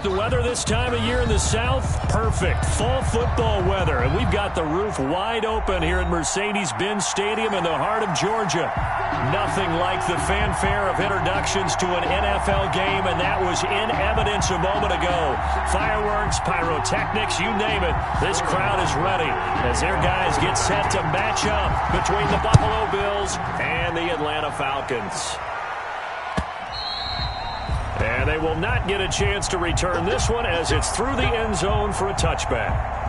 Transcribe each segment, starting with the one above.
The weather this time of year in the South, perfect. Fall football weather. And we've got the roof wide open here at Mercedes-Benz Stadium in the heart of Georgia. Nothing like the fanfare of introductions to an NFL game, and that was in evidence a moment ago. Fireworks, pyrotechnics, you name it. This crowd is ready as their guys get set to match up between the Buffalo Bills and the Atlanta Falcons. And they will not get a chance to return this one as it's through the end zone for a touchback.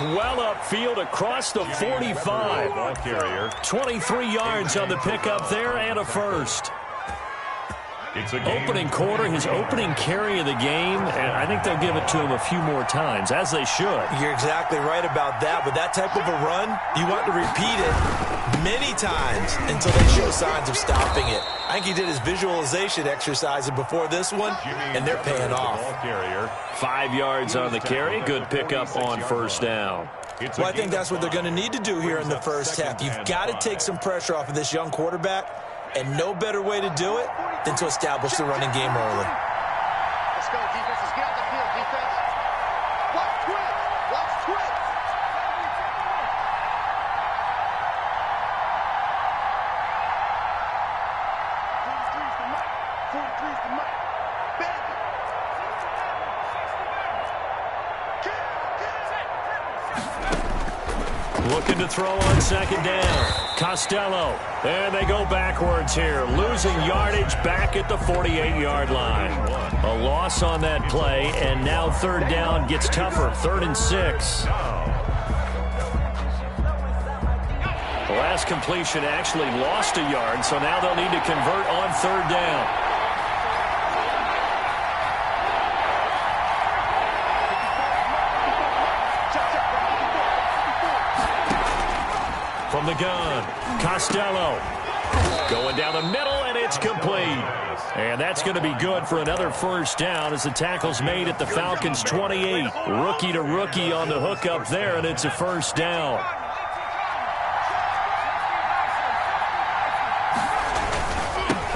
Well upfield across the 45. Ball carrier. 23 yards on the pickup there and a first. Opening quarter, his opening carry of the game, and I think they'll give it to him a few more times, as they should. You're exactly right about that. With that type of a run, you want to repeat it many times until they show signs of stopping it. I think he did his visualization exercise before this one, and they're paying off. 5 yards on the carry. Good pickup on first down. Well, I think that's what they're going to need to do here in the first half. You've got to take some pressure off of this young quarterback, and no better way to do it than to establish the running game early. Let's go, defense. Let's get out the field, defense. Watch twitch. Watch twitch. Looking to throw on second down. Costello. And they go backwards here. Losing yardage back at the 48-yard line. A loss on that play, and now third down gets tougher. 3rd and 6. The last completion actually lost a yard, so now they'll need to convert on third down. From the gun, Costello going down the middle, and it's complete. And that's going to be good for another first down as the tackle's made at the Falcons' 28. Rookie to rookie on the hook up there, and it's a first down.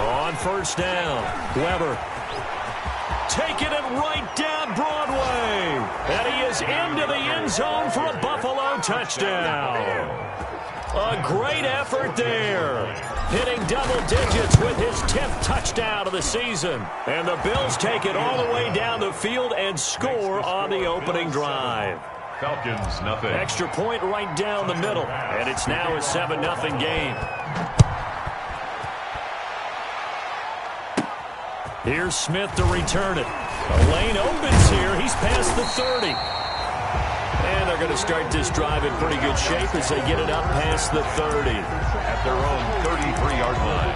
On first down, Weber taking it right down Broadway. And he is into the end zone for a Buffalo touchdown. A great effort there. Hitting double digits with his 10th touchdown of the season. And the Bills take it all the way down the field and score on the opening drive. Falcons, nothing. Extra point right down the middle. And it's now a 7-0 game. Here's Smith to return it. A lane opens here. He's past the 30. And they're going to start this drive in pretty good shape as they get it up past the 30. At their own 33-yard line.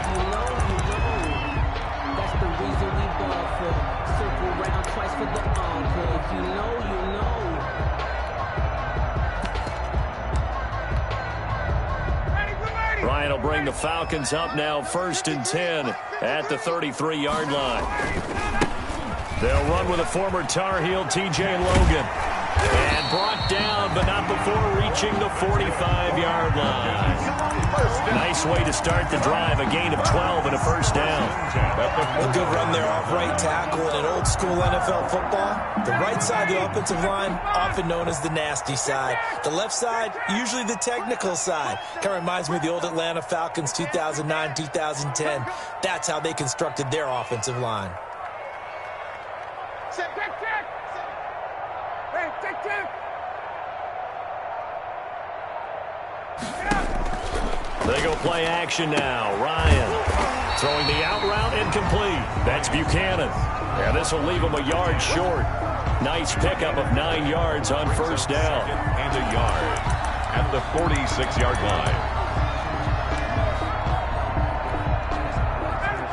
That's the reason we ball for. Circle round twice for the encore. You know. Ryan will bring the Falcons up now 1st and 10 at the 33-yard line. They'll run with a former Tar Heel, T.J. Logan. And brought down, but not before reaching the 45-yard line. Nice way to start the drive, a gain of 12 and a first down. A good run there off right tackle in an old-school NFL football. The right side of the offensive line, often known as the nasty side. The left side, usually the technical side. Kind of reminds me of the old Atlanta Falcons 2009-2010. That's how they constructed their offensive line. They go play action now. Ryan throwing the out route incomplete. That's Buchanan. And this will leave him a yard short. Nice pickup of 9 yards on first down. And a yard at the 46-yard line.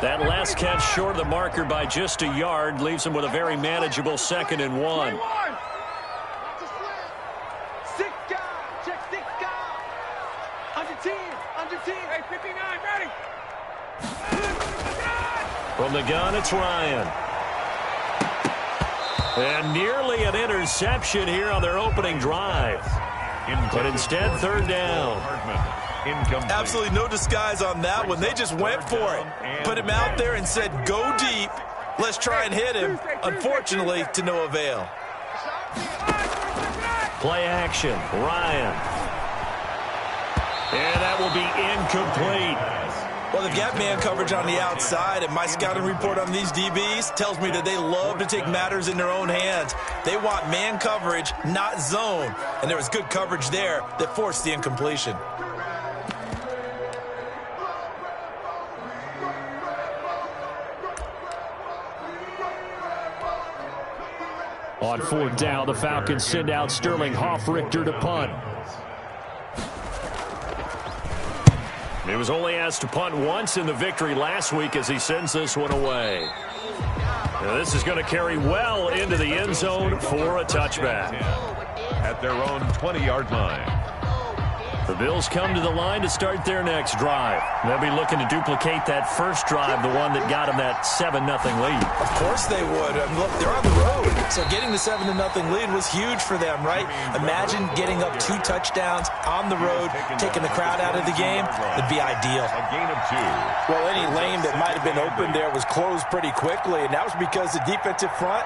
That last catch short of the marker by just a yard leaves him with a very manageable 2nd and 1. From the gun, it's Ryan. And nearly an interception here on their opening drive. But instead, third down. Absolutely no disguise on that one. They just went for it. Put him out there and said, go deep. Let's try and hit him. Unfortunately, to no avail. Play action, Ryan. And that will be incomplete. Well, they've got man coverage on the outside, and my scouting report on these DBs tells me that they love to take matters in their own hands. They want man coverage, not zone. And there was good coverage there that forced the incompletion. On fourth down, the Falcons send out Sterling Hoffrichter to punt. He was only asked to punt once in the victory last week as he sends this one away. Now this is going to carry well into the end zone for a touchback. At their own 20-yard line. The Bills come to the line to start their next drive. They'll be looking to duplicate that first drive, the one that got them that 7-0 lead. Of course they would. I mean, look, they're on the road, so getting the 7-0 lead was huge for them, right? Imagine getting up 2 touchdowns on the road, taking the crowd out of the game. It'd be ideal. A gain of 2. Well, any lane that might have been open there was closed pretty quickly, and that was because the defensive front,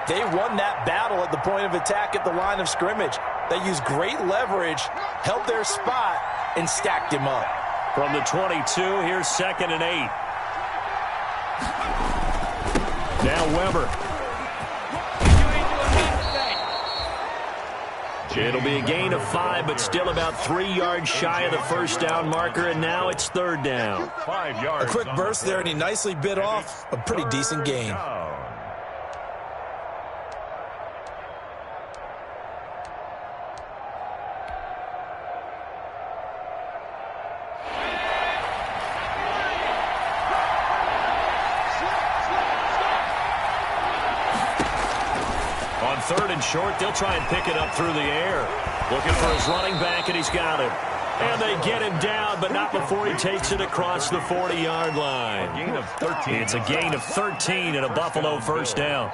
they won that battle at the point of attack at the line of scrimmage. They used great leverage, held their spot, and stacked him up. From the 22, here's 2nd and 8. Now Weber. It'll be a gain of 5, but still about 3 yards shy of the first down marker, and now it's third down. 5 yards. A quick burst there, and he nicely bit off a pretty decent gain. Third and short, they'll try and pick it up through the air. Looking for his running back, and he's got him. And they get him down, but not before he takes it across the 40-yard line. A gain of 13. It's a gain of 13 and a Buffalo first down.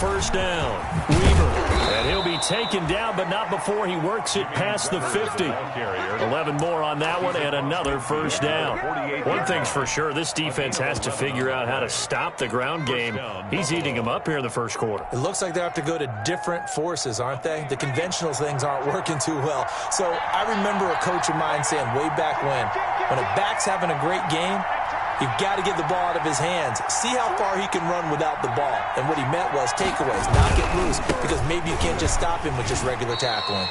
First down. Weaver. And he'll be taken down, but not before he works it past the 50. 11 more on that one and another first down. One thing's for sure, this defense has to figure out how to stop the ground game. He's eating them up here in the first quarter. It looks like they have to go to different forces, aren't they? The conventional things aren't working too well. So I remember a coach of mine saying way back when a back's having a great game, you've got to get the ball out of his hands. See how far he can run without the ball. And what he meant was takeaways, knock it loose, because maybe you can't just stop him with just regular tackling.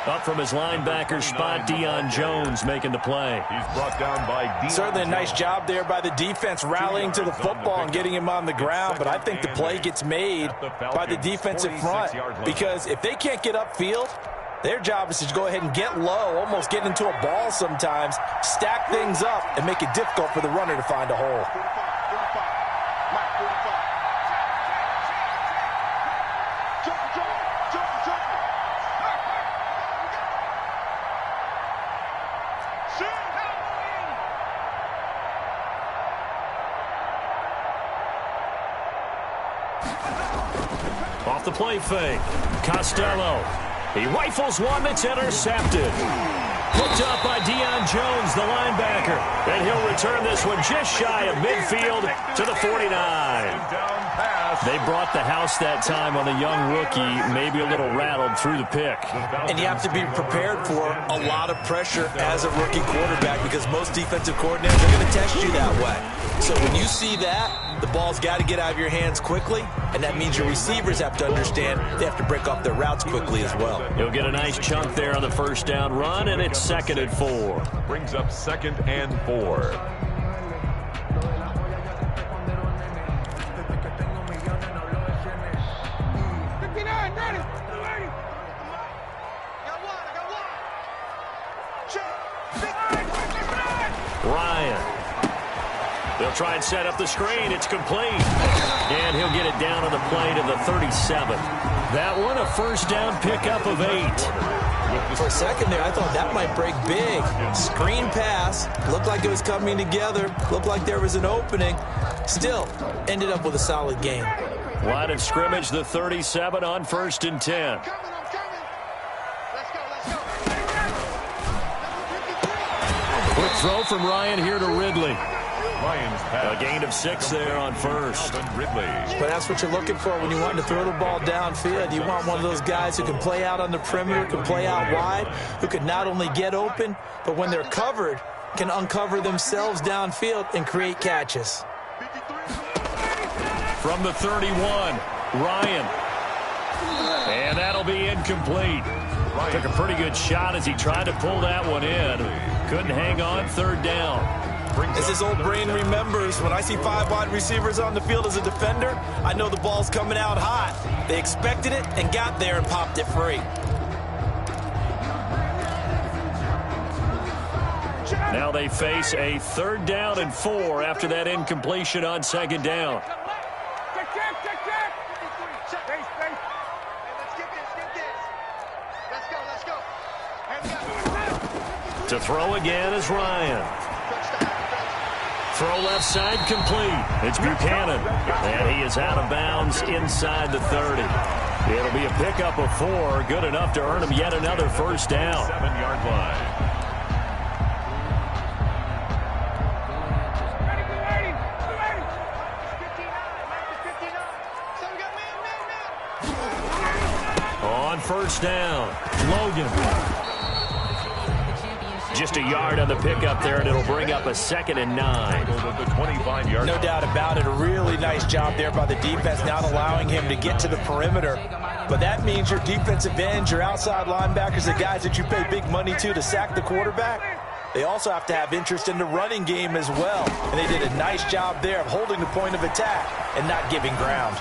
Up from his linebacker spot, Deion Jones making the play. He's brought down by Deion. Certainly a nice job there by the defense rallying to the football and getting him on the ground. But I think the play gets made by the defensive front, because if they can't get upfield, their job is to go ahead and get low, almost get into a ball sometimes, stack things up, and make it difficult for the runner to find a hole. Off the play fake. Costello. He rifles one that's intercepted. Hooked up by Deion Jones, the linebacker. And he'll return this one just shy of midfield to the 49. They brought the house that time on the young rookie, maybe a little rattled through the pick. And you have to be prepared for a lot of pressure as a rookie quarterback, because most defensive coordinators are going to test you that way. So when you see that, the ball's got to get out of your hands quickly, and that means your receivers have to understand they have to break off their routes quickly as well. He'll get a nice chunk there on the first down run, and it's 2nd and 4. Brings up 2nd and 4. Ryan. They'll try and set up the screen. It's complete. And he'll get it down on the play to the 37. That one, a first down pickup of 8. For a second there, I thought that might break big. Screen pass. Looked like it was coming together. Looked like there was an opening. Still, ended up with a solid game. Line of scrimmage, the 37 on 1st and 10. Quick throw from Ryan here to Ridley. A gain of 6 there on 1st. But that's what you're looking for when you want to throw the ball downfield. You want one of those guys who can play out on the perimeter, can play out wide, who can not only get open, but when they're covered, can uncover themselves downfield and create catches. From the 31, Ryan. And that'll be incomplete. Took a pretty good shot as he tried to pull that one in. Couldn't hang on, 3rd down. As his old brain remembers, when I see 5 wide receivers on the field as a defender, I know the ball's coming out hot. They expected it and got there and popped it free. Now they face a 3rd down and 4 after that incompletion on 2nd down. To throw again is Ryan. Throw left side complete. It's Buchanan. And he is out of bounds inside the 30. It'll be a pickup of 4. Good enough to earn him yet another first down. 7-yard line. On first down, Logan. Just a yard on the pickup there, and it'll bring up a 2nd and 9. No doubt about it. A really nice job there by the defense, not allowing him to get to the perimeter. But that means your defensive ends, your outside linebackers, the guys that you pay big money to sack the quarterback, they also have to have interest in the running game as well. And they did a nice job there of holding the point of attack and not giving ground.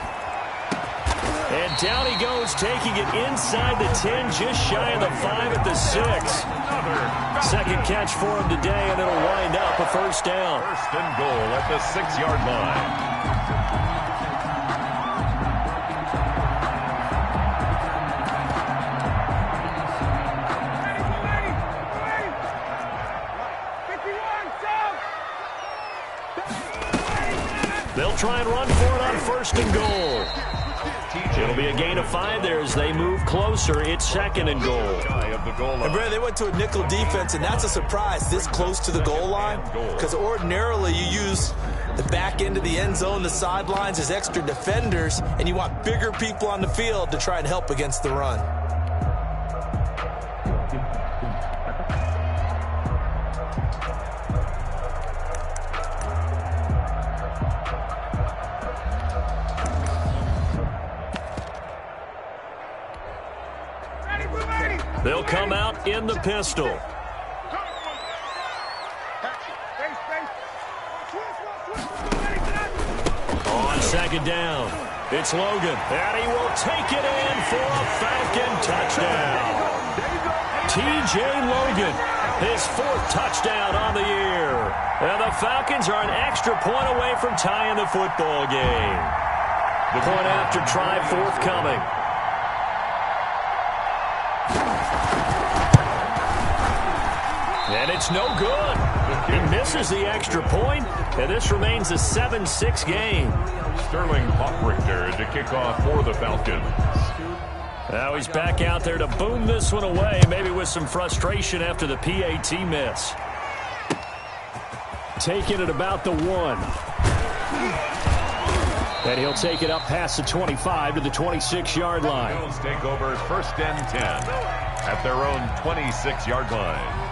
And down he goes, taking it inside the 10, just shy of the 5 at the 6. Second catch for him today, and it'll wind up a first down. 1st and goal at the 6-yard line. They'll try and run for it on 1st and goal. It'll be a gain of 5 there as they move closer. It's 2nd and goal. And Brad, they went to a nickel defense, and that's a surprise this close to the goal line, because ordinarily you use the back end of the end zone, the sidelines as extra defenders, and you want bigger people on the field to try and help against the run. They'll come out in the pistol. On 2nd down, it's Logan, and he will take it in for a Falcon touchdown. T.J. Logan, his 4th touchdown on the year. And the Falcons are an extra point away from tying the football game. The point after try forthcoming. And it's no good. He misses the extra point, and this remains a 7-6 game. Sterling Hoffrichter to kick off for the Falcons. Now he's back out there to boom this one away, maybe with some frustration after the PAT miss. Taking it about the 1. And he'll take it up past the 25 to the 26-yard line. Bills take over 1st and 10 at their own 26-yard line.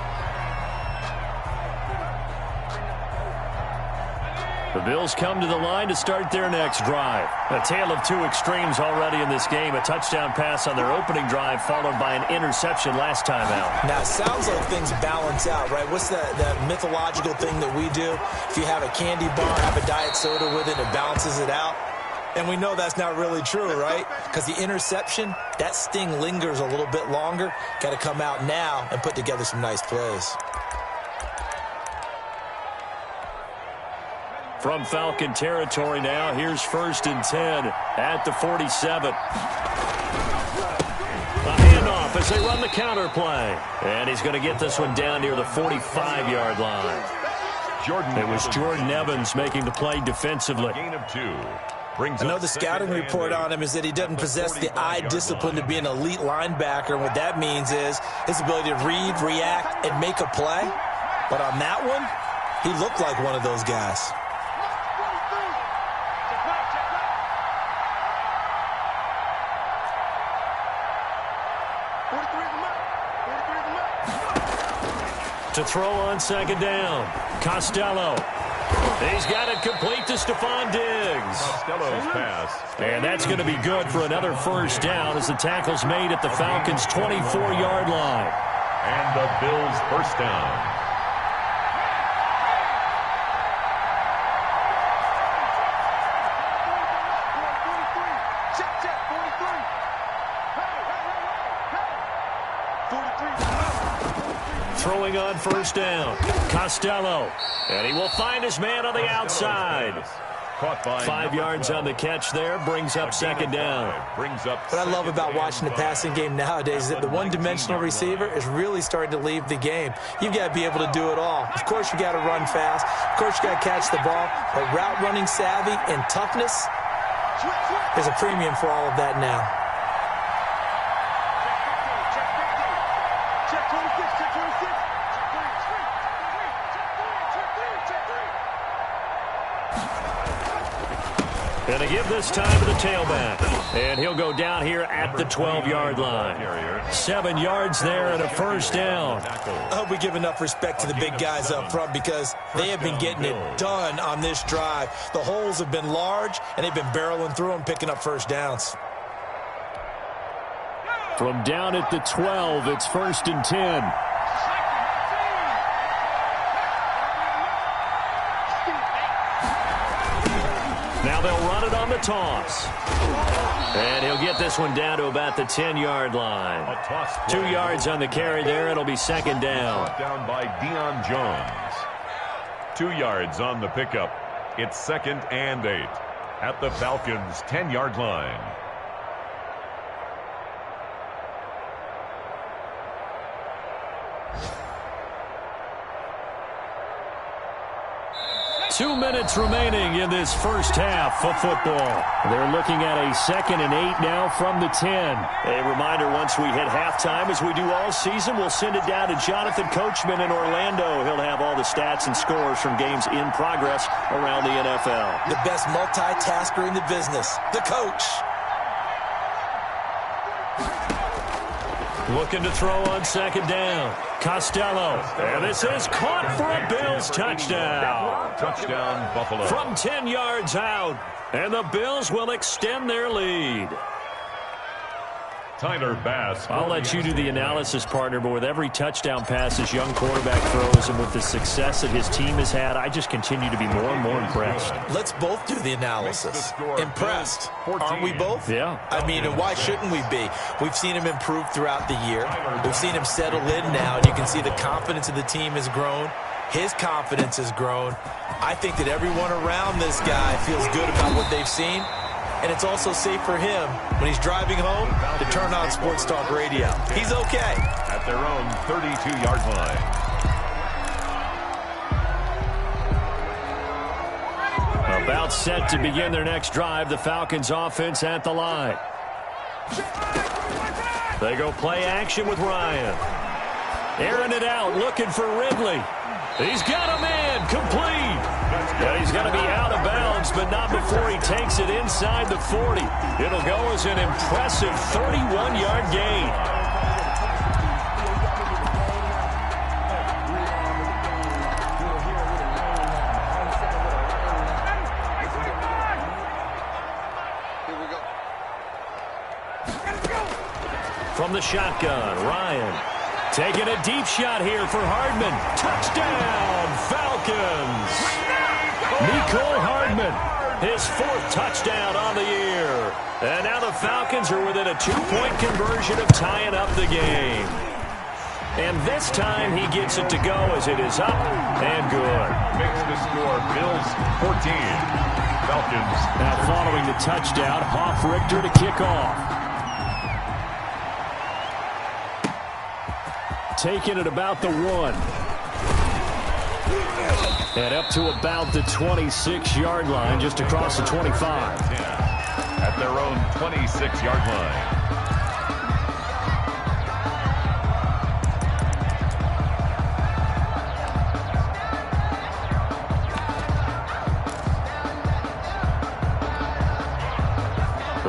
The Bills come to the line to start their next drive. A tale of 2 extremes already in this game. A touchdown pass on their opening drive, followed by an interception last time out. Now, it sounds like things balance out, right? What's that mythological thing that we do? If you have a candy bar, have a diet soda with it, it balances it out. And we know that's not really true, right? Because the interception, that sting lingers a little bit longer. Got to come out now and put together some nice plays. From Falcon territory now, here's 1st and 10 at the 47. A handoff as they run the counter play. And he's going to get this one down near the 45-yard line. It was Jordan Evans making the play defensively. Gain of 2. I know the scouting report on him is that he doesn't possess the eye discipline to be an elite linebacker. And what that means is his ability to read, react, and make a play. But on that one, he looked like one of those guys. To throw on 2nd down, Costello. He's got it complete to Stephon Diggs. Costello's pass. And that's going to be good for another 1st down as the tackle's made at the Falcons' 24-yard line. And the Bills' 1st down. Throwing on 1st down, Costello. And he will find his man on the outside. 5 yards on the catch there, brings up 2nd down. What I love about watching the passing game nowadays is that the one-dimensional receiver is really starting to leave the game. You've got to be able to do it all. Of course, you got to run fast. Of course, you got to catch the ball. But route running savvy and toughness, there's a premium for all of that now. Going to give this time to the tailback. And he'll go down here at the 12-yard line. 7 yards there and a 1st down. I hope we give enough respect to the big guys up front because they have been getting it done on this drive. The holes have been large, and they've been barreling through them, picking up 1st downs. From down at the 12, it's 1st and 10. Now they'll run it on the toss. And he'll get this one down to about the 10-yard line. 2 yards on the carry there. It'll be 2nd down. Down by Deion Jones. 2 yards on the pickup. It's 2nd and 8 at the Falcons' 10-yard line. Two minutes remaining in this 1st half of football. They're looking at a 2nd and 8 now from the 10. A reminder, once we hit halftime, as we do all season, we'll send it down to Jonathan Coachman in Orlando. He'll have all the stats and scores from games in progress around the NFL. The best multitasker in the business, the coach. Looking to throw on 2nd down. Costello. And this is caught for a Bills touchdown. Touchdown, Buffalo. From 10 yards out. And the Bills will extend their lead. Tyler Bass. I'll let you do the analysis, partner, but with every touchdown pass this young quarterback throws and with the success that his team has had, I just continue to be more and more impressed. Let's both do the analysis. Impressed. Aren't we both? Yeah. I mean, and why shouldn't we be? We've seen him improve throughout the year. We've seen him settle in now, and you can see the confidence of the team has grown. His confidence has grown. I think that everyone around this guy feels good about what they've seen. And it's also safe for him when he's driving home to turn on Sports Talk Radio. He's okay. At their own 32-yard line. About set to begin their next drive, the Falcons offense at the line. They go play action with Ryan. Airing it out, looking for Ridley. He's got a man, complete. And he's going to be out of bounds, but not before he takes it inside the 40. It'll go as an impressive 31-yard gain. From the shotgun, Ryan taking a deep shot here for Hardman. Touchdown, Falcons. Mecole Hardman, his 4th touchdown on the year. And now the Falcons are within a 2-point conversion of tying up the game. And this time he gets it to go as it is up and good. Makes the score Bills 14. Falcons. Now following the touchdown, Richter to kick off. Taking it about the 1. And up to about the 26-yard line, just across the 25. At their own 26-yard line.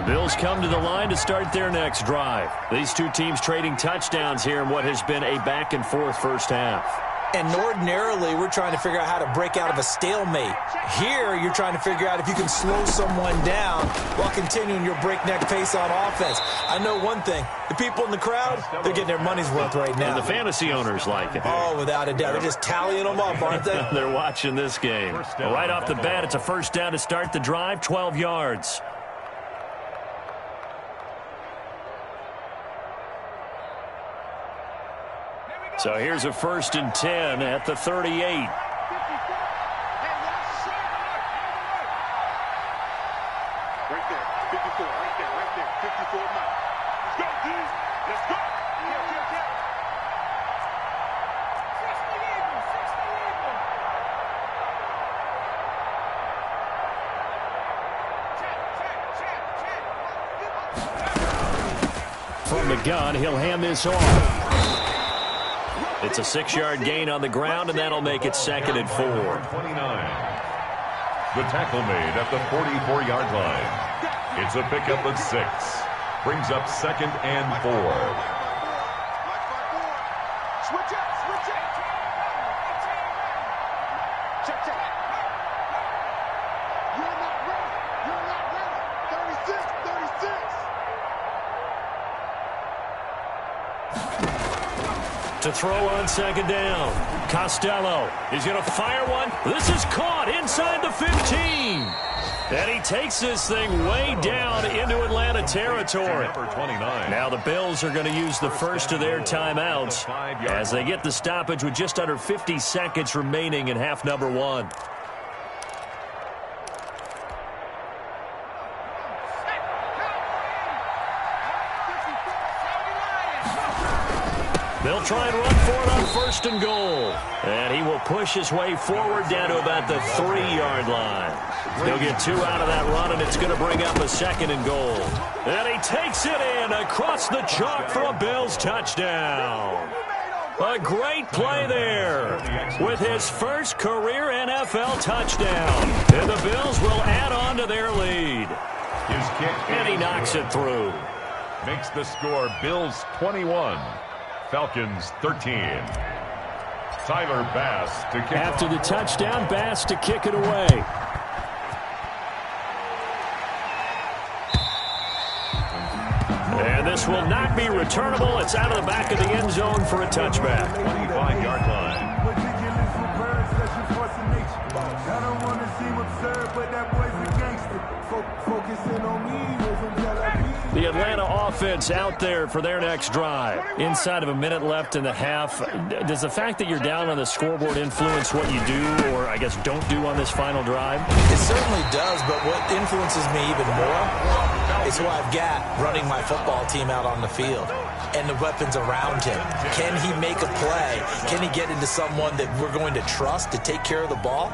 Bills come to the line to start their next drive. These two teams trading touchdowns here in what has been a back-and-forth first half. And ordinarily, we're trying to figure out how to break out of a stalemate. Here, you're trying to figure out if you can slow someone down while continuing your breakneck pace on offense. I know one thing. The people in the crowd, they're getting their money's worth right now. And the fantasy owners like it. Oh, without a doubt. They're just tallying them up, aren't they? They're watching this game. Right off the bat, it's a first down to start the drive, 12 yards. So here's a 1st and 10 at the 38. Right there, 54, right there, 54 now. Let's go, dudes. Let's go. From the gun, he'll hand this off. It's a 6-yard gain on the ground, and that'll make it 2nd and 4. 29. The tackle made at the 44-yard line. It's a pickup of 6. Brings up 2nd and 4. Switch up, switch up. Check, check. You're not ready. You're not ready. 36, 36. To throw on 2nd down. Costello is going to fire one. This is caught inside the 15. And he takes this thing way down into Atlanta territory. Number 29. Now the Bills are going to use the first of their timeouts as they get the stoppage with just under 50 seconds remaining in half number 1. They'll try and run for it on 1st and goal. And he will push his way forward down to about the 3-yard line. He'll get 2 out of that run, and it's going to bring up a 2nd and goal. And he takes it in across the chalk for a Bills touchdown. A great play there with his first career NFL touchdown. And the Bills will add on to their lead. His kick. And he knocks it through. Makes the score Bills 21. Falcons 13. Tyler Bass to kick After off. the touchdown, Bass to kick it away. And this will not be returnable. It's out of the back of the end zone for a touchback. 25-yard line. I don't want to seem absurd, but that boy's a gangster. Focusing on me wasn't The Atlanta offense out there for their next drive. Inside of a minute left in the half. Does the fact that you're down on the scoreboard influence what you do or, I guess, don't do on this final drive? It certainly does, but what influences me even more is who I've got running my football team out on the field and the weapons around him. Can he make a play? Can he get into someone that we're going to trust to take care of the ball?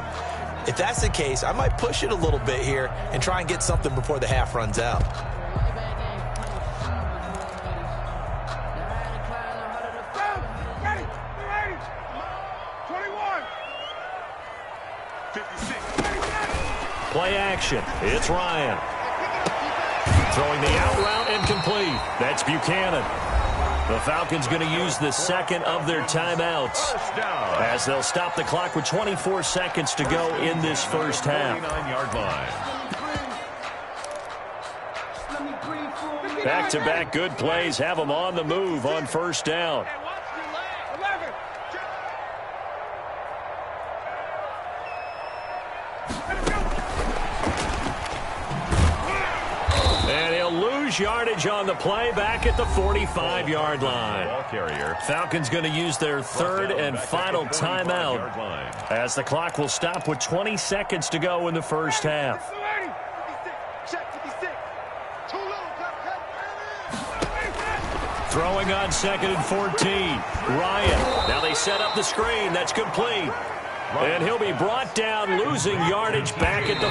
If that's the case, I might push it a little bit here and try and get something before the half runs out. Play action. It's Ryan. Throwing the out route and complete. That's Buchanan. The Falcons going to use the second of their timeouts as they'll stop the clock with 24 seconds to go in this first half. 29-yard line. Back-to-back good plays have them on the move on first down. And he'll lose lose yardage on the play back at the 45-yard line. Ball carrier. Falcons going to use their third and final timeout as the clock will stop with 20 seconds to go in the first half. Throwing on 2nd and 14. Ryan. Now they set up the screen. That's complete. And he'll be brought down, losing yardage back at the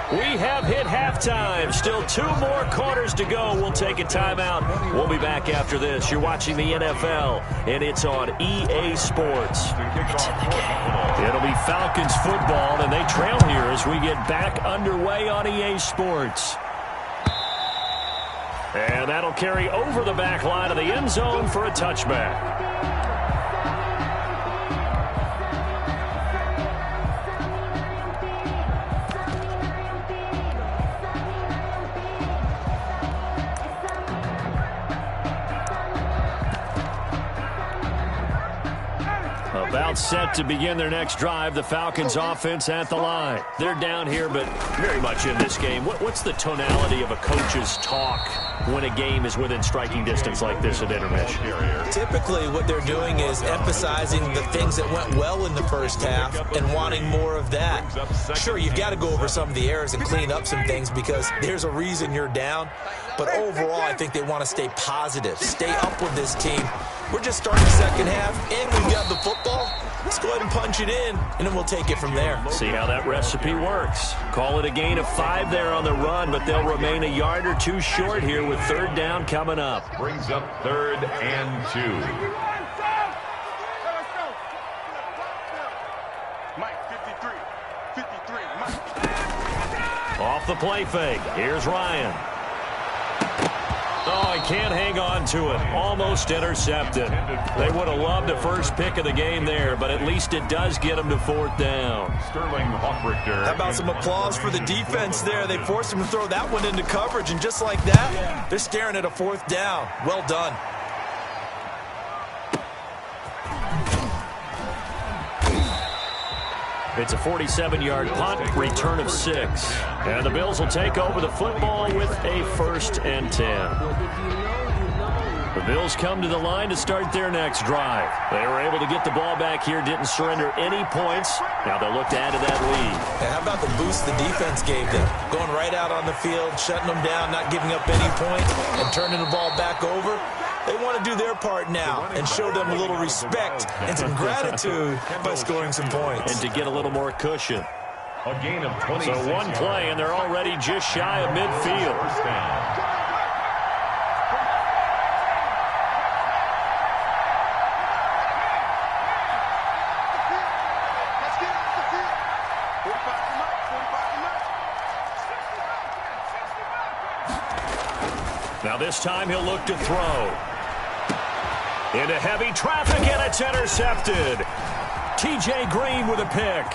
40. We have hit halftime. Still 2 more quarters to go. We'll take a timeout. We'll be back after this. You're watching the NFL, and it's on EA Sports. It's in the game. It'll be Falcons football, and they trail here as we get back underway on EA Sports. And that'll carry over the back line of the end zone for a touchback. About set to begin their next drive, the Falcons offense at the line. They're down here, but very much in this game. What's the tonality of a coach's talk when a game is within striking distance like this at intermission? Typically, what they're doing is emphasizing the things that went well in the first half and wanting more of that. Sure, you've got to go over some of the errors and clean up some things because there's a reason you're down. But overall, I think they want to stay positive, stay up with this team. We're just starting the second half, and we've got the football. Let's go ahead and punch it in, and then we'll take it from there. See how that recipe works. Call it a gain of 5 there on the run, but they'll remain a yard or 2 short here with 3rd down coming up. Brings up 3rd and 2. Mike, 53, Mike. Off the play fake. Here's Ryan. Oh, he can't hang on to it. Almost intercepted. They would have loved a first pick of the game there, but at least it does get them to 4th down. Sterling Hoffrichter. How about some applause for the defense there? They forced him to throw that one into coverage, and just like that, they're staring at a 4th down. Well done. It's a 47-yard punt, return of 6. And the Bills will take over the football with a 1st and 10. The Bills come to the line to start their next drive. They were able to get the ball back here, didn't surrender any points. Now they'll look to add to that lead. And how about the boost the defense gave them? Going right out on the field, shutting them down, not giving up any points, and turning the ball back over. They want to do their part now and show them a little respect and some gratitude by scoring some points. And to get a little more cushion. A gain of 26 So one play, and they're already just shy of midfield. First down. Now this time he'll look to throw. Into heavy traffic, and it's intercepted. T.J. Green with a pick.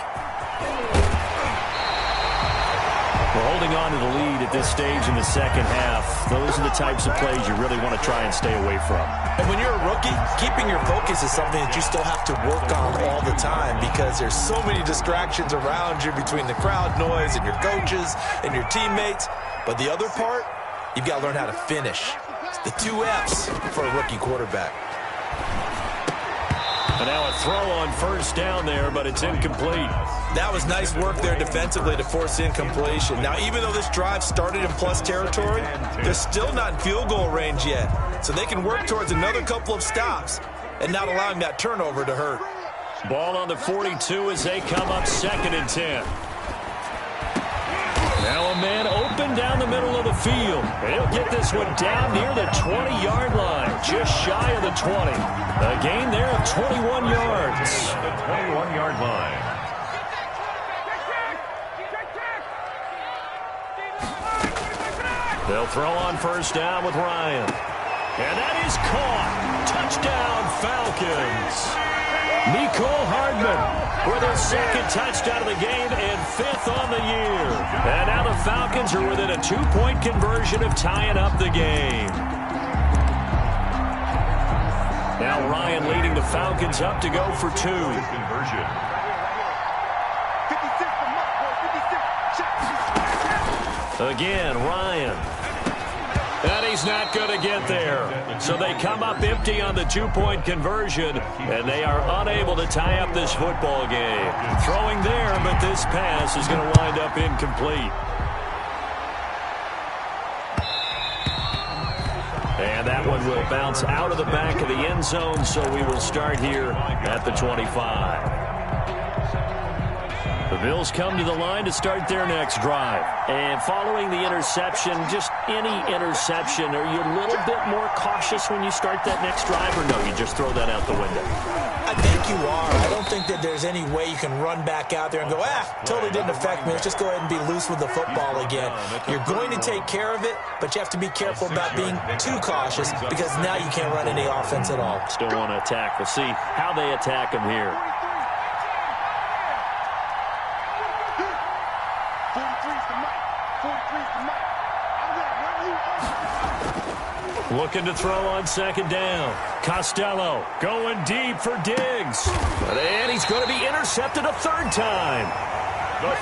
We're holding on to the lead at this stage in the second half. Those are the types of plays you really want to try and stay away from. And when you're a rookie, keeping your focus is something that you still have to work on all the time because there's so many distractions around you between the crowd noise and your coaches and your teammates. But the other part, you've got to learn how to finish. It's the 2 F's for a rookie quarterback. And now a throw on 1st down there, but it's incomplete. That was nice work there defensively to force incompletion. Now, even though this drive started in plus territory, they're still not in field goal range yet. So they can work towards another couple of stops and not allowing that turnover to hurt. Ball on the 42 as they come up 2nd and 10. Now a man open down the middle of the field. He'll get this one down near the 20-yard line, just shy of the 20. A gain there of 21 yards. The 21-yard line. They'll throw on 1st down with Ryan. And that is caught. Touchdown, Falcons. Mecole Hardman with his 2nd touchdown of the game and 5th on the year. And now the Falcons are within a 2-point conversion of tying up the game. Now Ryan leading the Falcons up to go for 2. Conversion. 56 for Mark, 56. Again, Ryan. And he's not going to get there. So they come up empty on the two-point conversion, and they are unable to tie up this football game. Throwing there, but this pass is going to wind up incomplete. And that one will bounce out of the back of the end zone, so we will start here at the 25. The Bills come to the line to start their next drive. And following the interception, just any interception, are you a little bit more cautious when you start that next drive, or no, you just throw that out the window? I think you are. I don't think that there's any way you can run back out there and go, totally didn't affect me. Let's just go ahead and be loose with the football again. You're going to take care of it, but you have to be careful about being too cautious because now you can't run any offense at all. Still want to attack. We'll see how they attack him here. Looking to throw on second down. Costello going deep for Diggs. And he's going to be intercepted a third time.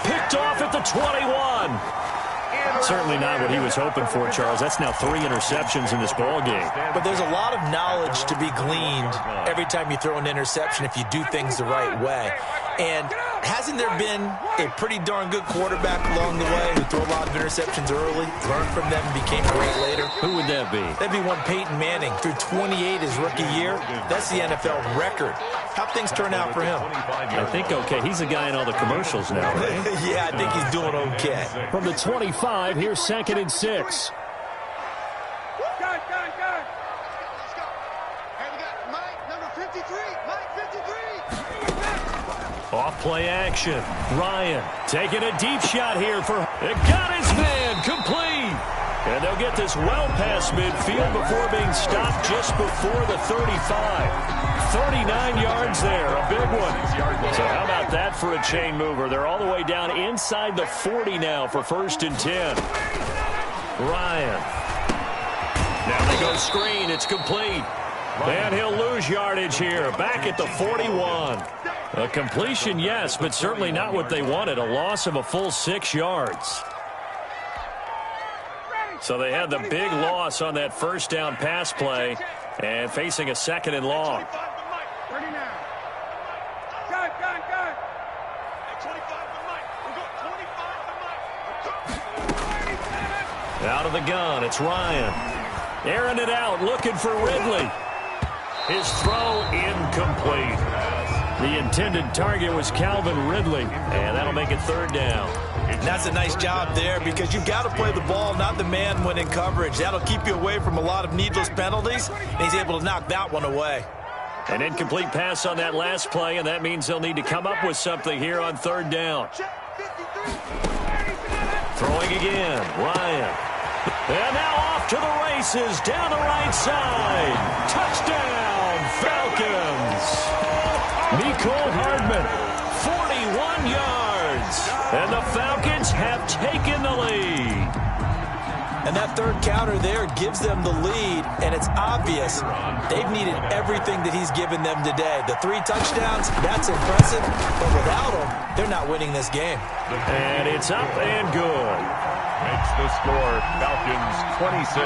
Picked off at the 21. Certainly not what he was hoping for, Charles. That's now 3 interceptions in this ball game. But there's a lot of knowledge to be gleaned every time you throw an interception if you do things the right way. And hasn't there been a pretty darn good quarterback along the way who threw a lot of interceptions early, learned from them, and became great later? Who would that be? That'd be one Peyton Manning. Threw 28 his rookie year. That's the NFL record. How'd things turn out for him? I think okay. He's a guy in all the commercials now, right? Yeah, I think he's doing okay. From the 25, here's 2nd and 6. Off play action. Ryan taking a deep shot here for it. Got his man complete. And they'll get this well past midfield before being stopped just before the 35. 39 yards there, a big one. So how about that for a chain mover? They're all the way down inside the 40 now for 1st and 10. Ryan. Now they go screen. It's complete. And he'll lose yardage here. Back at the 41. A completion, yes, but certainly not what they wanted. A loss of a full 6 yards. So they had the big loss on that first down pass play and facing a 2nd and long. Out of the gun, it's Ryan. Airing it out, looking for Ridley. His throw incomplete. The intended target was Calvin Ridley, and that'll make it 3rd down. And that's a nice job there because you've got to play the ball, not the man when in coverage. That'll keep you away from a lot of needless penalties, and he's able to knock that one away. An incomplete pass on that last play, and that means they'll need to come up with something here on 3rd down. Throwing again, Ryan. And now off to the races, down the right side. Touchdown, Falcons. Mecole Hardman, 41 yards. And the Falcons have taken the lead. And that 3rd counter there gives them the lead, and it's obvious they've needed everything that he's given them today. The 3 touchdowns, that's impressive, but without him, they're not winning this game. And it's up and good. Makes the score Falcons 26,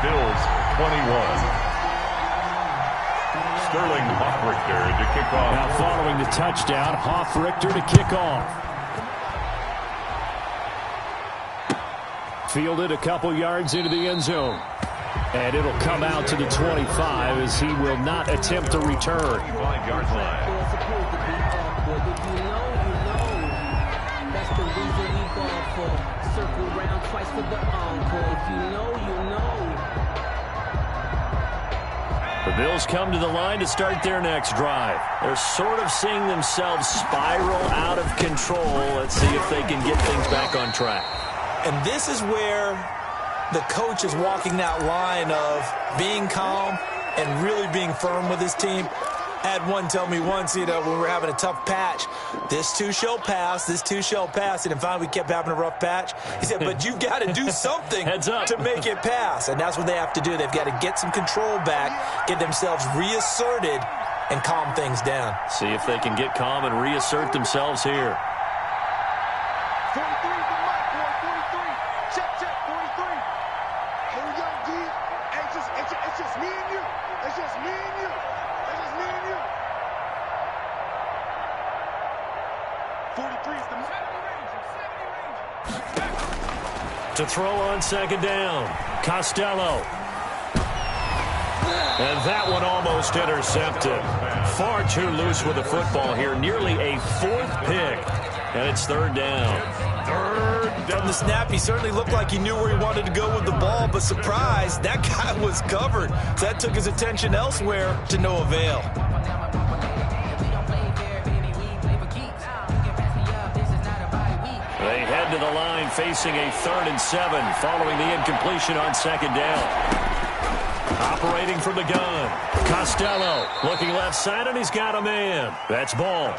Bills 21. Sterling Hoffrichter to kick off. Now following the touchdown, Hoffrichter to kick off. Fielded a couple yards into the end zone. And it'll come out to the 25 as he will not attempt to return. 5-yard line. That's the reason we ball for. Circle round twice for the encore. If you know, you know. The Bills come to the line to start their next drive. They're sort of seeing themselves spiral out of control. Let's see if they can get things back on track. And this is where the coach is walking that line of being calm and really being firm with his team. I had one tell me once, when we were having a tough patch, this too shall pass, this too shall pass. And finally, we kept having a rough patch. He said, but you've got to do something to make it pass. And that's what they have to do. They've got to get some control back, get themselves reasserted, and calm things down. See if they can get calm and reassert themselves here. 43 is the mark, boy, 43. just me and you. It's just me and you. It's just me and you. 43 is the To throw on second down, Costello. And that one almost intercepted. Far too loose with the football here. Nearly a fourth pick. And it's third down. From the snap, he certainly looked like he knew where he wanted to go with the ball, but surprise, that guy was covered. So that took his attention elsewhere to no avail. They head to the line facing a 3rd and 7 following the incompletion on second down. Operating from the gun, Costello looking left side, and he's got a man. That's ball.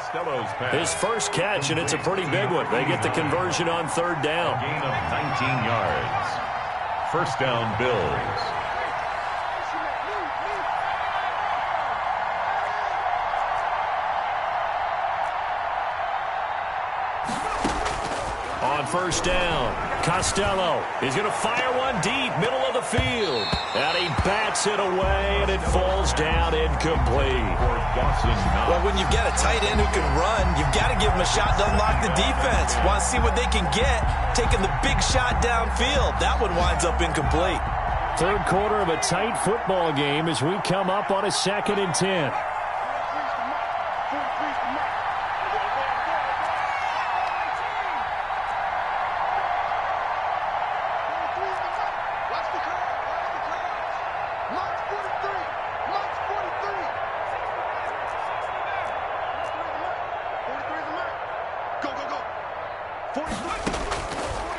His first catch, and it's a pretty big one. They get the conversion on third down. Gain of 19 yards. First down, Bills. On first down, Costello is going to fire one deep, middle of the field. And he bats it away, and it falls down incomplete. Well, when you've got a tight end who can run, you've got to give him a shot to unlock the defense. Want to see what they can get, taking the big shot downfield. That one winds up incomplete. Third quarter of a tight football game as we come up on a 2nd and 10.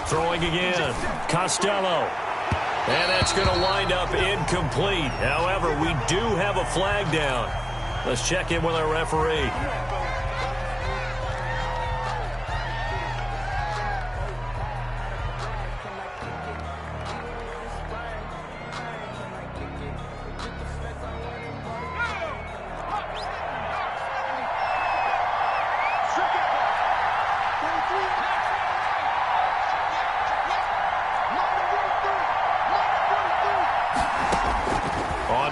Throwing again, Costello. And that's going to wind up incomplete. However, we do have a flag down. Let's check in with our referee.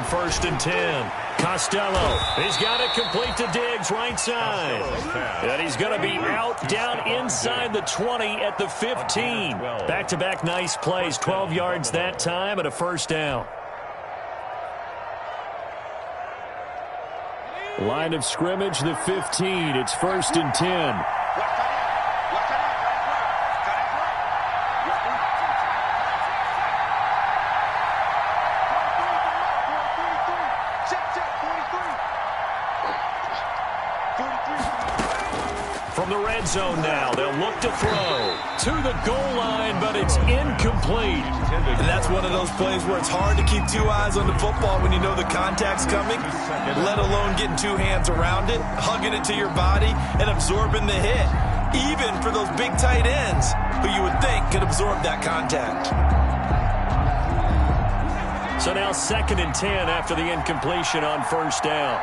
First and 10. Costello. He's got it complete to Diggs, right side. And he's going to be out down inside the 20 at the 15. Back-to-back nice plays. 12 yards that time and a first down. Line of scrimmage, the 15. It's 1st and 10. From the red zone now, they'll look to throw to the goal line, but it's incomplete. And that's one of those plays where it's hard to keep two eyes on the football when you know the contact's coming, let alone getting two hands around it, hugging it to your body, and absorbing the hit, even for those big tight ends who you would think could absorb that contact. So now 2nd and 10 after the incompletion on first down.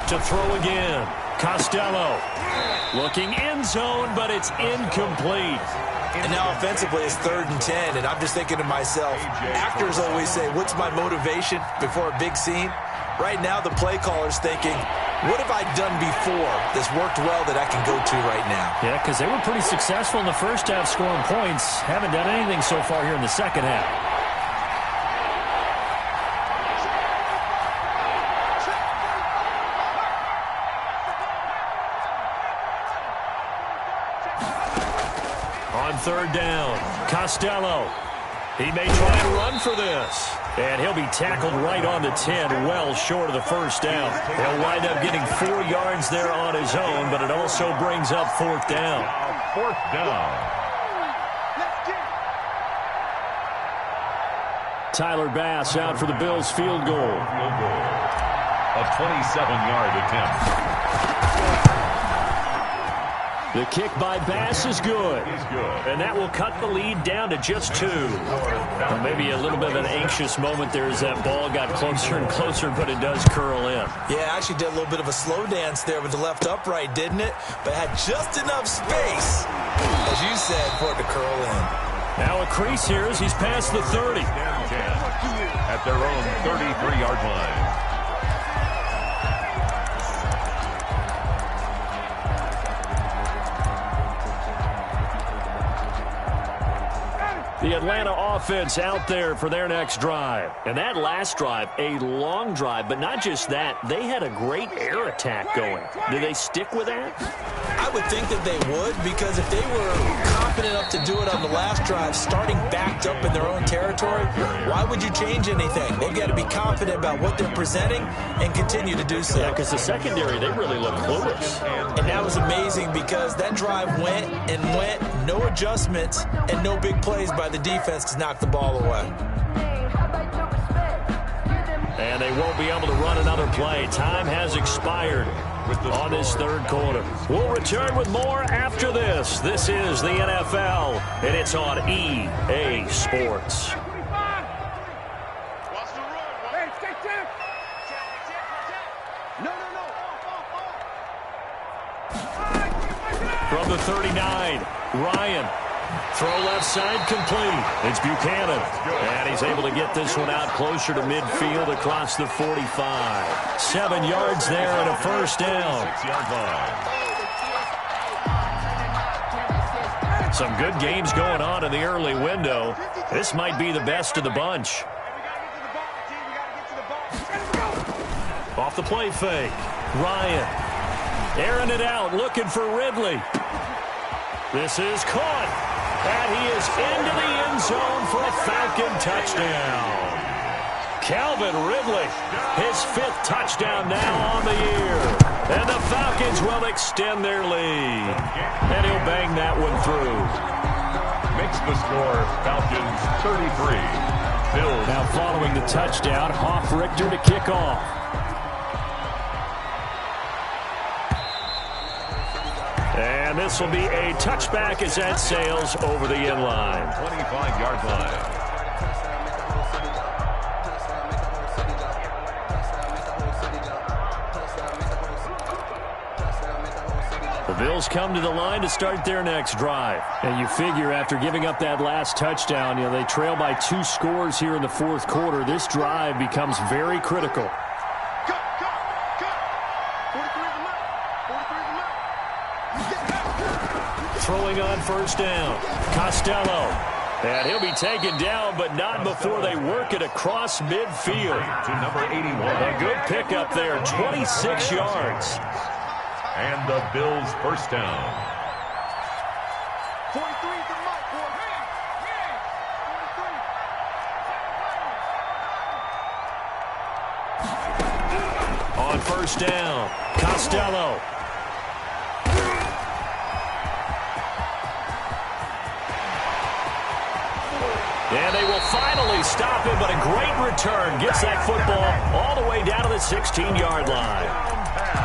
To throw again, Costello looking end zone, but it's incomplete. And now offensively it's 3rd and 10, and I'm just thinking to myself, actors always say, what's my motivation before a big scene? Right now the play caller's thinking, what have I done before that's worked well that I can go to right now? Yeah, because they were pretty successful in the first half scoring points. Haven't done anything so far here in the second half. On third down, Costello. He may try and run for this. And he'll be tackled right on the 10, well short of the first down. He'll wind up getting 4 yards there on his own, but it also brings up 4th down. 4th down. Tyler Bass out for the Bills field goal. A 27-yard attempt. The kick by Bass is good. And that will cut the lead down to just 2. Well, maybe a little bit of an anxious moment there as that ball got closer and closer, but it does curl in. Yeah, actually did a little bit of a slow dance there with the left upright, didn't it? But had just enough space, as you said, for it to curl in. Now a crease here as he's past the 30. At their own 33-yard line. The Atlanta offense out there for their next drive. And that last drive, a long drive, but not just that. They had a great air attack going. Do they stick with that? I would think that they would, because if they were confident enough to do it on the last drive, starting backed up in their own territory, why would you change anything? They've got to be confident about what they're presenting and continue to do so. Yeah, because the secondary, they really look clueless. And that was amazing because that drive went and went, no adjustments, and no big plays by the defense to knock the ball away. And they won't be able to run another play. Time has expired on this third quarter. We'll return with more after this. This is the NFL, and it's on EA Sports. From the 39, Ryan. Throw left side complete. It's Buchanan. And he's able to get this one out closer to midfield across the 45. 7 yards there and a first down. 6-yard line. Some good games going on in the early window. This might be the best of the bunch. Off the play fake. Ryan. Airing it out, looking for Ridley. This is caught. And he is into the end zone for a Falcon touchdown. Calvin Ridley, his 5th touchdown now on the year. And the Falcons will extend their lead. And he'll bang that one through. Makes the score Falcons 33. Bills. Now following the touchdown, Hoff-Richter to kick off. And this will be a touchback as that sails over the end line. 25-yard line. The Bills come to the line to start their next drive. And you figure after giving up that last touchdown, they trail by 2 scores here in the fourth quarter. This drive becomes very critical. Throwing on first down. Costello. And he'll be taken down, but not before they work it across midfield. To number 81. A good pickup there, 26 yards. And the Bills first down. 43 to Mike. On first down, Costello. And they will finally stop him, but a great return. Gets that football all the way down to the 16-yard line.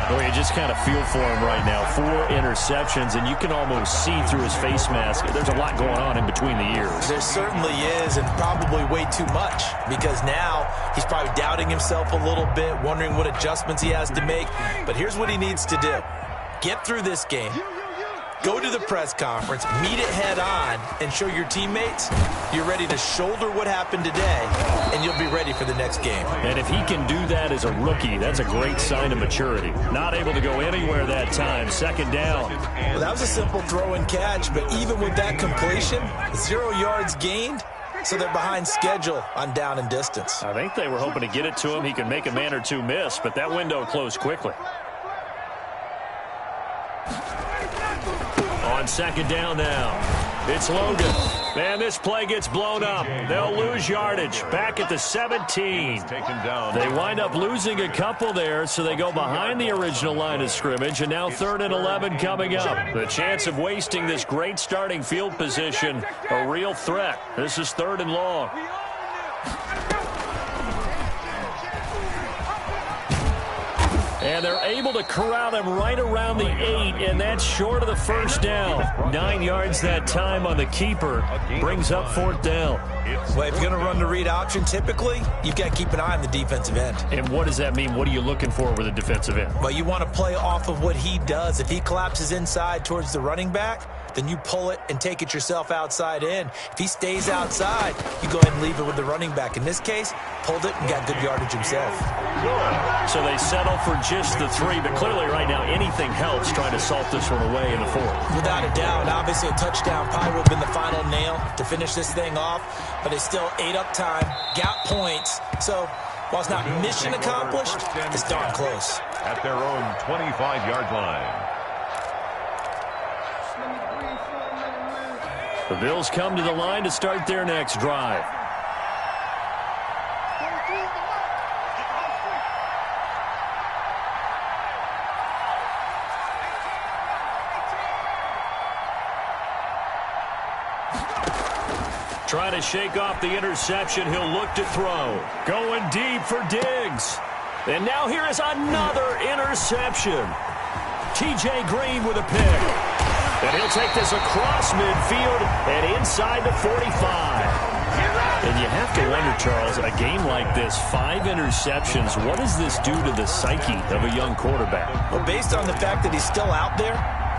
Well, you just kind of feel for him right now. 4 interceptions, and you can almost see through his face mask. There's a lot going on in between the ears. There certainly is, and probably way too much, because now he's probably doubting himself a little bit, wondering what adjustments he has to make. But here's what he needs to do. Get through this game. Go to the press conference, meet it head on, and show your teammates you're ready to shoulder what happened today, and you'll be ready for the next game. And if he can do that as a rookie, that's a great sign of maturity. Not able to go anywhere that time. Second down. Well, that was a simple throw and catch, but even with that completion, 0 yards gained, so they're behind schedule on down and distance. I think they were hoping to get it to him. He could make a man or two miss, but that window closed quickly. On second down now, it's Logan. And this play gets blown up. They'll lose yardage back at the 17. Taken down. They wind up losing a couple there, so they go behind the original line of scrimmage, and now 3rd and 11 coming up. The chance of wasting this great starting field position, a real threat. This is 3rd and long. And they're able to corral him right around the 8, and that's short of the first down. 9 yards that time on the keeper. Brings up 4th down. Well, if you're going to run the read option, typically, you've got to keep an eye on the defensive end. And what does that mean? What are you looking for with a defensive end? Well, you want to play off of what he does. If he collapses inside towards the running back, then you pull it and take it yourself outside in. If he stays outside, you go ahead and leave it with the running back. In this case, pulled it and got good yardage himself. So they settle for just the 3, but clearly right now anything helps trying to salt this one away in the 4th. Without a doubt, obviously a touchdown probably would have been the final nail to finish this thing off, but it's still ate up time, got points. So while it's not mission accomplished, it's darn close. At their own 25-yard line. The Bills come to the line to start their next drive. Trying to shake off the interception. He'll look to throw. Going deep for Diggs. And now here is another interception. T.J. Green with a pick. And he'll take this across midfield and inside the 45. And you have to wonder, Charles, a game like this, 5 interceptions, what does this do to the psyche of a young quarterback? Well, based on the fact that he's still out there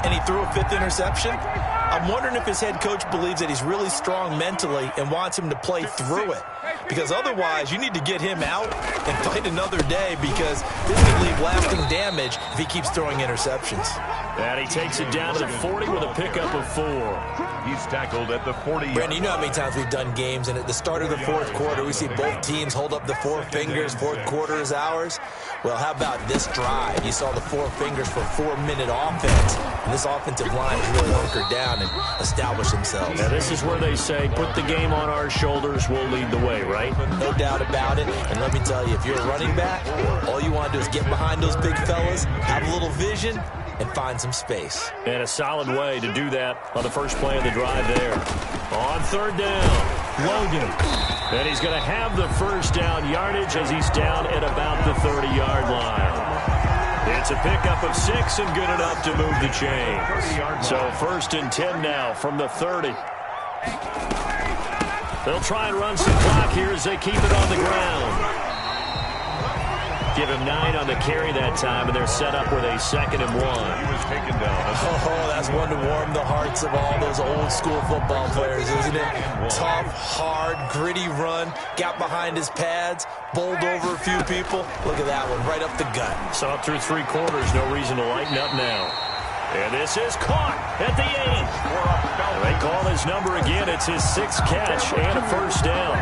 and he threw a 5th interception, I'm wondering if his head coach believes that he's really strong mentally and wants him to play through it. Because otherwise, you need to get him out and fight another day, because this could leave lasting damage if he keeps throwing interceptions. And he takes it down to the 40 with a pickup of 4. He's tackled at the 40. Brandon, you know how many times we've done games, and at the start of the 4th quarter, we see both teams hold up the 4 fingers, 4th quarter is ours. Well, how about this drive? You saw the 4 fingers for 4-minute offense, and this offensive line has really hunkered down and established themselves. Now, this is where they say, put the game on our shoulders, we'll lead the way, right? No doubt about it. And let me tell you, if you're a running back, all you want to do is get behind those big fellas, have a little vision, and find some space. And a solid way to do that on the first play of the drive there. On 3rd down, Logan. And he's going to have the first down yardage as he's down at about the 30-yard line. It's a pickup of 6 and good enough to move the chains. So 1st and 10 now from the 30. They'll try and run some clock here as they keep it on the ground. Give him 9 on the carry that time, and they're set up with a 2nd and 1. He was taken down. Oh, that's one to warm the hearts of all those old school football players, isn't it? Tough, hard, gritty run. Got behind his pads, bowled over a few people. Look at that one, right up the gut. Saw through 3 quarters, no reason to lighten up now. And this is caught at the 8. They call his number again. It's his 6th catch and a first down.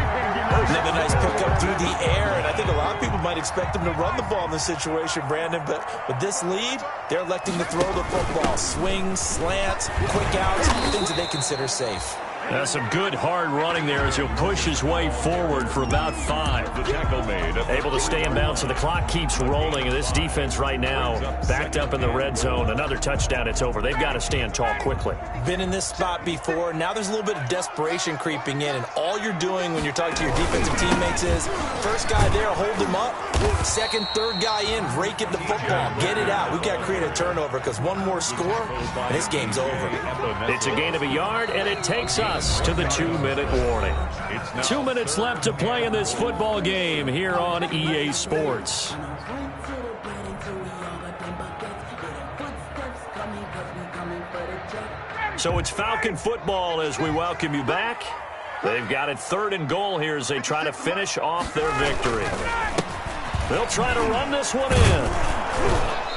Another nice pickup through the air, and I think a lot of people might expect him to run the ball in this situation, Brandon, but with this lead, they're electing to throw the football. Swings, slants, quick outs, things that they consider safe. Some good hard running there as he'll push his way forward for about 5. The tackle made. Able to stay in bounds, so the clock keeps rolling. And this defense right now backed up in the red zone. Another touchdown, it's over. They've got to stand tall quickly. Been in this spot before. Now there's a little bit of desperation creeping in. And all you're doing when you're talking to your defensive teammates is, first guy there, hold him up. Second, third guy in, rake at the football. Get it out. We've got to create a turnover, because one more score, and this game's over. It's a gain of a yard, and it takes us to the 2-minute warning. 2 minutes left to play in this football game here on EA Sports. So it's Falcon football as we welcome you back. They've got it 3rd and goal here as they try to finish off their victory. They'll try to run this one in.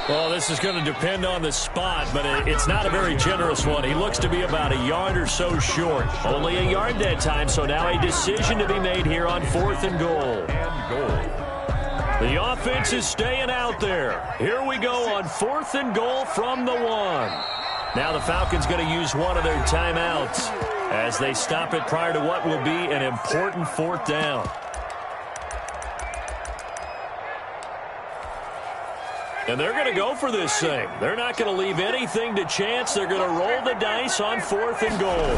Well, this is going to depend on the spot, but it's not a very generous one. He looks to be about a yard or so short. Only a yard that time, so now a decision to be made here on 4th and goal. The offense is staying out there. Here we go on 4th and goal from the 1. Now the Falcons going to use one of their timeouts as they stop it prior to what will be an important 4th down. And they're going to go for this thing. They're not going to leave anything to chance. They're going to roll the dice on 4th and goal.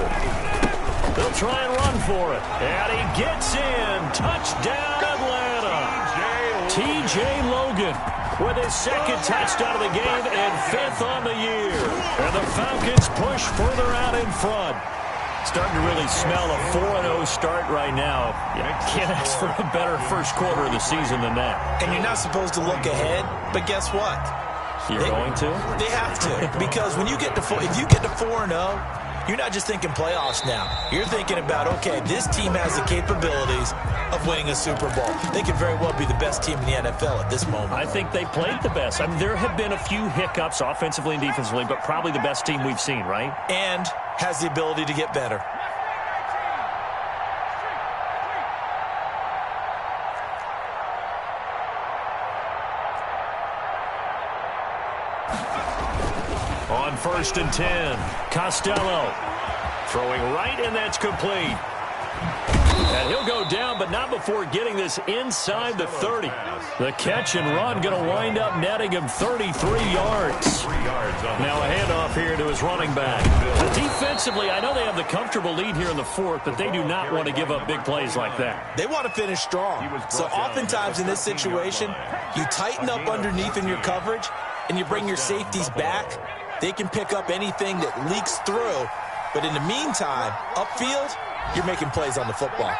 They'll try and run for it. And he gets in. Touchdown, Atlanta. T.J. Logan Logan with his second touchdown of the game and 5th on the year. And the Falcons push further out in front. Starting to really smell a 4-0 start right now. You can't ask for a better first quarter of the season than that. And you're not supposed to look ahead, but guess what? You're going to? They have to, because when you get to if you get to 4-0, you're not just thinking playoffs now. You're thinking about, okay, this team has the capabilities of winning a Super Bowl. They could very well be the best team in the NFL at this moment. I think they played the best. I mean, there have been a few hiccups offensively and defensively, but probably the best team we've seen, right? And has the ability to get better. On 1st and 10, Costello throwing right, and that's complete. And he'll go down, but not before getting this inside the 30. The catch and run going to wind up netting him 33 yards. Now a handoff here to his running back. Defensively, I know they have the comfortable lead here in the 4th, but they do not want to give up big plays like that. They want to finish strong. So oftentimes in this situation, you tighten up underneath in your coverage, and you bring your safeties back. They can pick up anything that leaks through. But in the meantime, upfield, you're making plays on the football.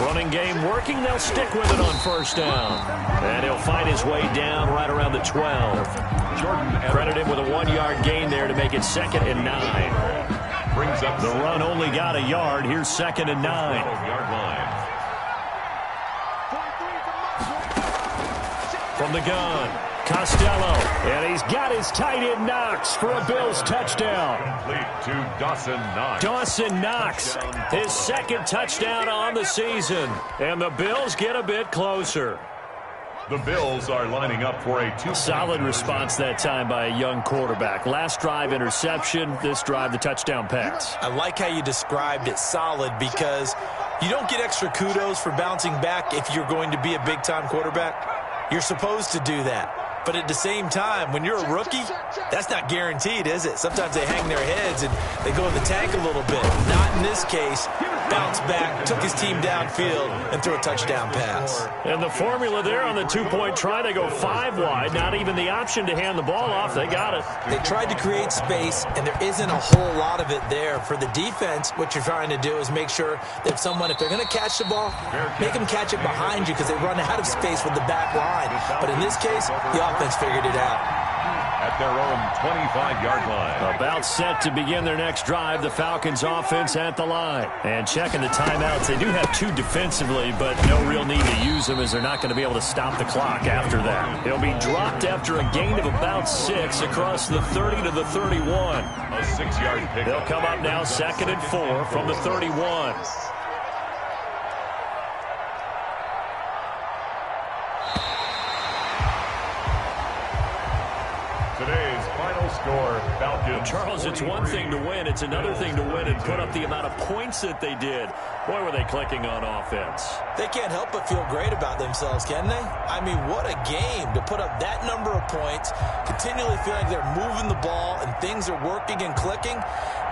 Running game working. They'll stick with it on 1st down. And he'll find his way down right around the 12. Credit him with a 1-yard gain there to make it 2nd and 9. Brings up the run only got a yard. Here's 2nd and 9. Yard line. From the gun, Costello, and he's got his tight end Knox for a Bills touchdown. Complete to Dawson Knox. Dawson Knox, his 2nd touchdown on the season, and the Bills get a bit closer. The Bills are lining up for a 2-point solid response that time by a young quarterback. Last drive interception, this drive the touchdown pass. I like how you described it, solid, because you don't get extra kudos for bouncing back if you're going to be a big-time quarterback. You're supposed to do that. But at the same time, when you're a rookie, that's not guaranteed, is it? Sometimes they hang their heads and they go in the tank a little bit. Not in this case. Bounced back, took his team downfield, and threw a touchdown pass. And the formula there on the 2-point try, they go 5 wide. Not even the option to hand the ball off. They got it. They tried to create space, and there isn't a whole lot of it there. For the defense, what you're trying to do is make sure that someone, if they're going to catch the ball, make them catch it behind you because they run out of space with the back line. But in this case, the offense figured it out. At their own 25-yard line. About set to begin their next drive, the Falcons offense at the line. And checking the timeouts, they do have 2 defensively, but no real need to use them as they're not going to be able to stop the clock after that. He'll be dropped after a gain of about 6 across the 30 to the 31. A 6-yard pick. They'll come up now 2nd and 4 from the 31. Today's final score, Falcons. Charles, it's one thing to win. It's another thing to win and put up the amount of points that they did. Boy, were they clicking on offense. They can't help but feel great about themselves, can they? I mean, what a game to put up that number of points, continually feel like they're moving the ball and things are working and clicking.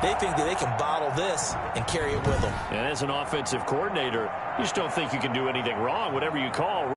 They think that they can bottle this and carry it with them. And as an offensive coordinator, you just don't think you can do anything wrong. Whatever you call,